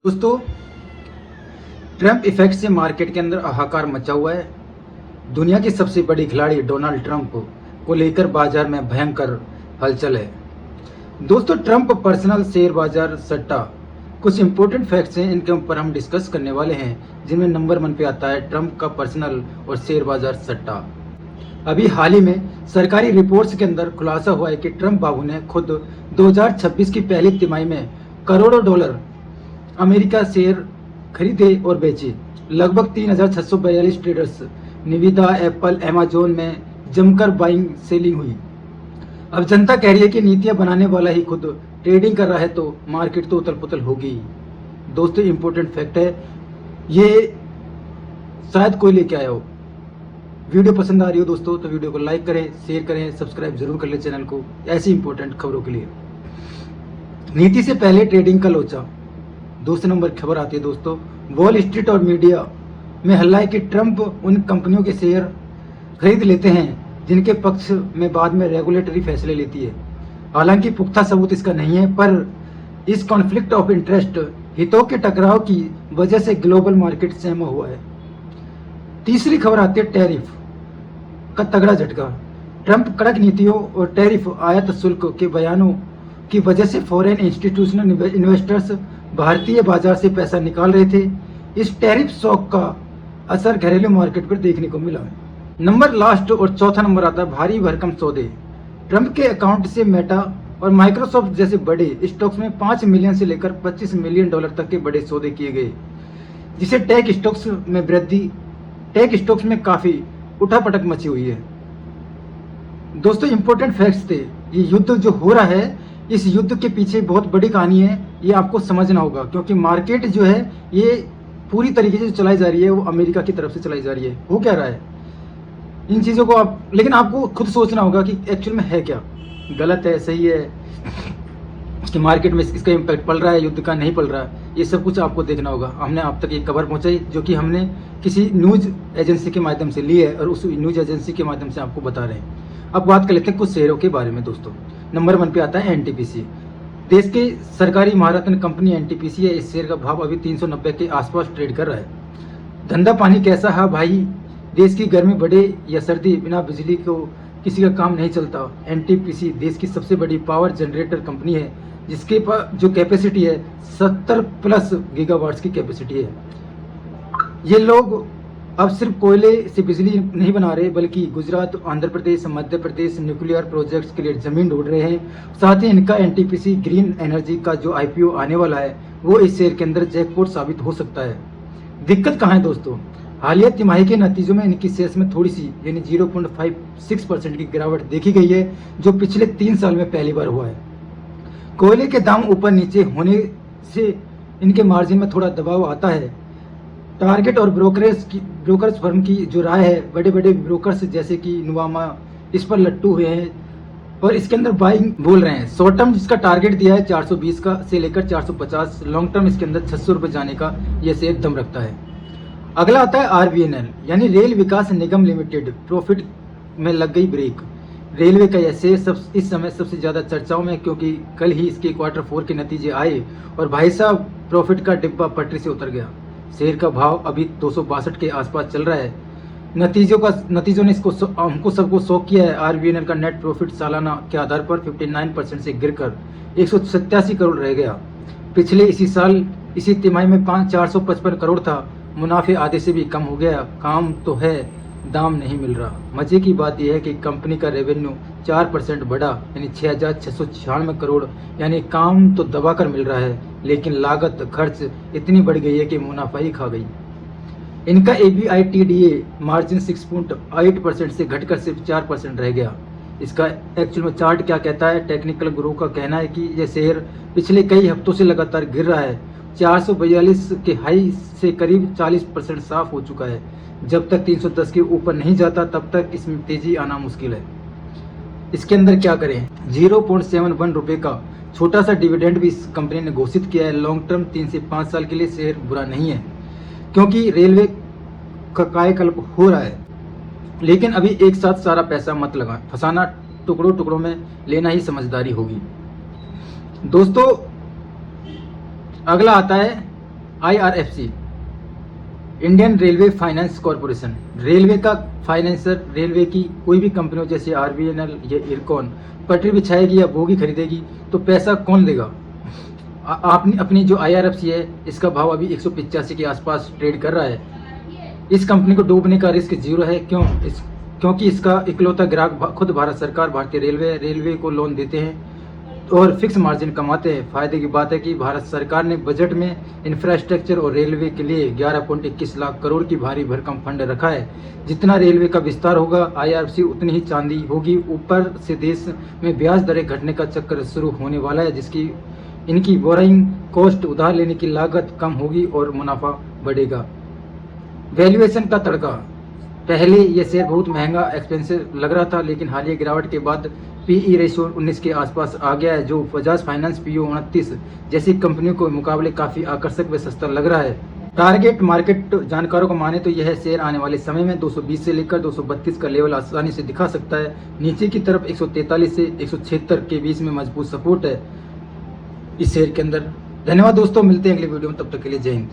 दोस्तों, Trump effect से market के अंदर हाहाकार मचा हुआ है। दुनिया के सबसे बड़े खिलाड़ी डोनाल्ड ट्रंप को लेकर बाजार में भयंकर हलचल है। दोस्तों, ट्रंप पर्सनल शेयर बाजार सट्टा, कुछ इंपॉर्टेंट फैक्ट्स हैं, इनके ऊपर हम डिस्कस करने वाले हैं, जिनमें नंबर 1 पे आता है ट्रंप का पर्सनल और शेयर बाजार सट्टा। अभी हाल ही में सरकारी रिपोर्ट्स के अंदर खुलासा हुआ है कि ट्रंप बाबू ने खुद 2026 की पहली तिमाही में करोड़ों डॉलर अमेरिका शेयर खरीदे और बेचे। लगभग 3,642 ट्रेडर्स निविदा, एप्पल, अमेजोन में जमकर बाइंग सेलिंग हुई। अब जनता कह रही है कि नीतियां बनाने वाला ही खुद ट्रेडिंग कर रहा है तो मार्केट तो उथल पुथल होगी। दोस्तों, इंपॉर्टेंट फैक्ट है, ये शायद कोई लेके आया हो। वीडियो पसंद आ रही हो दोस्तों तो वीडियो को लाइक करें, शेयर करें, सब्सक्राइब जरूर कर ले चैनल को ऐसी इंपॉर्टेंट खबरों के लिए। नीति से पहले ट्रेडिंग का लोचा। दूसरे नंबर खबर आती है दोस्तों, वॉल स्ट्रीट और मीडिया में हल्ला है कि ट्रंप उन कंपनियों के शेयर खरीद लेते हैं जिनके पक्ष में बाद में रेगुलेटरी फैसले लेती है। हालांकि पुख्ता सबूत इसका नहीं है, पर इस कॉन्फ्लिक्ट ऑफ इंटरेस्ट, हितों के टकराव की वजह से ग्लोबल मार्केट सहमा हुआ है। तीसरी खबर आती है टैरिफ का तगड़ा झटका। ट्रंप कड़क नीतियों और टैरिफ आयात शुल्क के बयानों की वजह से फॉरेन इंस्टीट्यूशनल इन्वेस्टर्स भारतीय बाजार से पैसा निकाल रहे थे। इस टैरिफ शॉक का असर घरेलू मार्केट पर देखने को मिला। नंबर लास्ट और चौथा नंबर आता है भारी भरकम सौदे। ट्रंप के अकाउंट से मेटा और माइक्रोसॉफ्ट जैसे बड़े स्टॉक्स में 5 मिलियन से लेकर 25 मिलियन डॉलर तक के बड़े सौदे किए गए, जिसे टेक स्टॉक्स में वृद्धि, टेक स्टॉक्स में काफी उठापटक मची हुई है। दोस्तों, इंपॉर्टेंट फैक्ट्स थे। ये युद्ध जो हो रहा है, इस युद्ध के पीछे बहुत बड़ी कहानी है, ये आपको समझना होगा, क्योंकि मार्केट जो है ये पूरी तरीके से चलाई जा रही है, वो अमेरिका की तरफ से चलाई जा रही है। हो क्या रहा है इन चीज़ों को आप, लेकिन आपको खुद सोचना होगा कि एक्चुअल में है क्या, गलत है, सही है, कि मार्केट में इसका इम्पैक्ट पड़ रहा है, युद्ध का नहीं पड़ रहा है, ये सब कुछ आपको देखना होगा। हमने आप तक एक खबर पहुंचाई जो कि हमने किसी न्यूज़ एजेंसी के माध्यम से ली है और उस न्यूज़ एजेंसी के माध्यम से आपको बता रहे हैं। अब बात कर लेते हैं कुछ शेयरों के बारे में दोस्तों। नंबर 1 पे आता है एनटीपीसी। देश की सरकारी महारत्न कंपनी एनटीपीसी है। इस शेयर का भाव अभी 390 के आसपास ट्रेड कर रहा है। धंधा पानी कैसा है भाई? देश की गर्मी बढ़े या सर्दी, बिना बिजली को किसी का काम नहीं चलता। एनटीपीसी देश की सबसे बड़ी पावर जनरेटर कंपनी है, जिसके पास जो कैपेसिटी है 70+ गीगावाट्स की कैपेसिटी है। ये लोग अब सिर्फ कोयले से बिजली नहीं बना रहे, बल्कि गुजरात, आंध्र प्रदेश, मध्य प्रदेश न्यूक्लियर प्रोजेक्ट्स के लिए जमीन ढूंढ रहे हैं। साथ ही इनका एनटीपीसी ग्रीन एनर्जी का जो आईपीओ आने वाला है, वो इस शेयर के अंदर जैकपॉट साबित हो सकता है। दिक्कत कहाँ है दोस्तों? हालिया तिमाही के नतीजों में इनकी शेयर्स में थोड़ी सी यानी 0.56% की गिरावट देखी गई है, जो पिछले 3 साल में पहली बार हुआ है। कोयले के दाम ऊपर नीचे होने से इनके मार्जिन में थोड़ा दबाव आता है। टारगेट और ब्रोकर्स फर्म की जो राय है, बड़े बड़े ब्रोकर्स जैसे कि नुवामा इस पर लट्टू हुए हैं और इसके अंदर बाइंग बोल रहे हैं। शॉर्ट टर्म जिसका टारगेट दिया है 420 का से लेकर 450, लॉन्ग टर्म इसके अंदर 600 रुपये जाने का यह शेयर दम रखता है। अगला आता है आरबीएनएल यानी रेल विकास निगम लिमिटेड। प्रॉफिट में लग गई ब्रेक। रेलवे का यह शेयर इस समय सबसे ज़्यादा चर्चाओं में, क्योंकि कल ही इसके Q4 के नतीजे आए और भाई साहब प्रॉफिट का डिब्बा पटरी से उतर गया। शेयर का भाव अभी 262 के आसपास चल रहा है। नतीजों ने हमको सबको शॉक किया है। आरबीएनएल का नेट प्रॉफिट सालाना के आधार पर 59% से गिरकर 187 करोड़ रह गया। पिछले इसी साल इसी तिमाही में 455 करोड़ था। मुनाफे आधे से भी कम हो गया। काम तो है, दाम नहीं मिल रहा। मजे की बात यह है कि कंपनी का रेवेन्यू 4% बढ़ा यानी 6,696 करोड़, यानी काम तो दबाकर मिल रहा है, लेकिन लागत खर्च इतनी बढ़ गई है कि मुनाफा ही खा गई। इनका EBITDA मार्जिन 6.8% से घटकर सिर्फ 4% रह गया। इसका एक्चुअल में चार्ट क्या कहता है? टेक्निकल गुरु का कहना है कि यह शेयर पिछले कई हफ्तों से लगातार गिर रहा है। 442 के हाई से करीब 40% साफ हो चुका है। जब तक 310 के ऊपर नहीं जाता तब तक इसमें तेजी आना मुश्किल है। इसके अंदर क्या करें? 0.71 रुपये का छोटा सा डिविडेंड भी इस कंपनी ने घोषित किया है। लॉन्ग टर्म 3 से 5 साल के लिए शेयर बुरा नहीं है, क्योंकि रेलवे का कायाकल्प हो रहा है। लेकिन अभी एक साथ सारा पैसा मत लगा, फंसाना टुकड़ों टुकड़ों में लेना ही समझदारी होगी। दोस्तों, अगला आता है IRFC, Indian railway finance corporation, railway का फाइनेंसर, रेलवे की कोई भी कंपनी हो जैसे RVNL या इरकॉन पटरी बिछाएगी या बोगी खरीदेगी तो पैसा कौन देगा? आपने अपनी जो IRFC है इसका भाव अभी 185 के आसपास ट्रेड कर रहा है। इस कंपनी को डूबने का रिस्क जीरो है। क्योंकि इसका इकलौता ग्राहक खुद भारत सरकार, भारतीय रेलवे को लोन देते हैं और फिक्स मार्जिन कमाते हैं। फायदे की बात है कि भारत सरकार ने बजट में इंफ्रास्ट्रक्चर और रेलवे के लिए 11.21 लाख करोड़ की भारी भरकम फंड रखा है। जितना रेलवे का विस्तार होगा IRFC उतनी ही चांदी होगी। ऊपर से देश में ब्याज दरें घटने का चक्कर शुरू होने वाला है, जिसकी इनकी बोरिंग कॉस्ट, उधार लेने की लागत कम होगी और मुनाफा बढ़ेगा। वैल्यूएशन का तड़का, पहले ये शेयर बहुत महंगा एक्सपेंसिव लग रहा था, लेकिन हालिया गिरावट के बाद PE रेशियो 19 के आसपास आ गया है, जो बजाज फाइनेंस PO 29 जैसी कंपनियों के मुकाबले काफ़ी आकर्षक व सस्ता लग रहा है। टारगेट मार्केट जानकारों को माने तो यह शेयर आने वाले समय में 220 से लेकर 232 का लेवल आसानी से दिखा सकता है। नीचे की तरफ 143 से 176 के बीच में मजबूत सपोर्ट है इस शेयर के अंदर। धन्यवाद दोस्तों, मिलते हैं अगले वीडियो में, तब तक के लिए जय हिंद।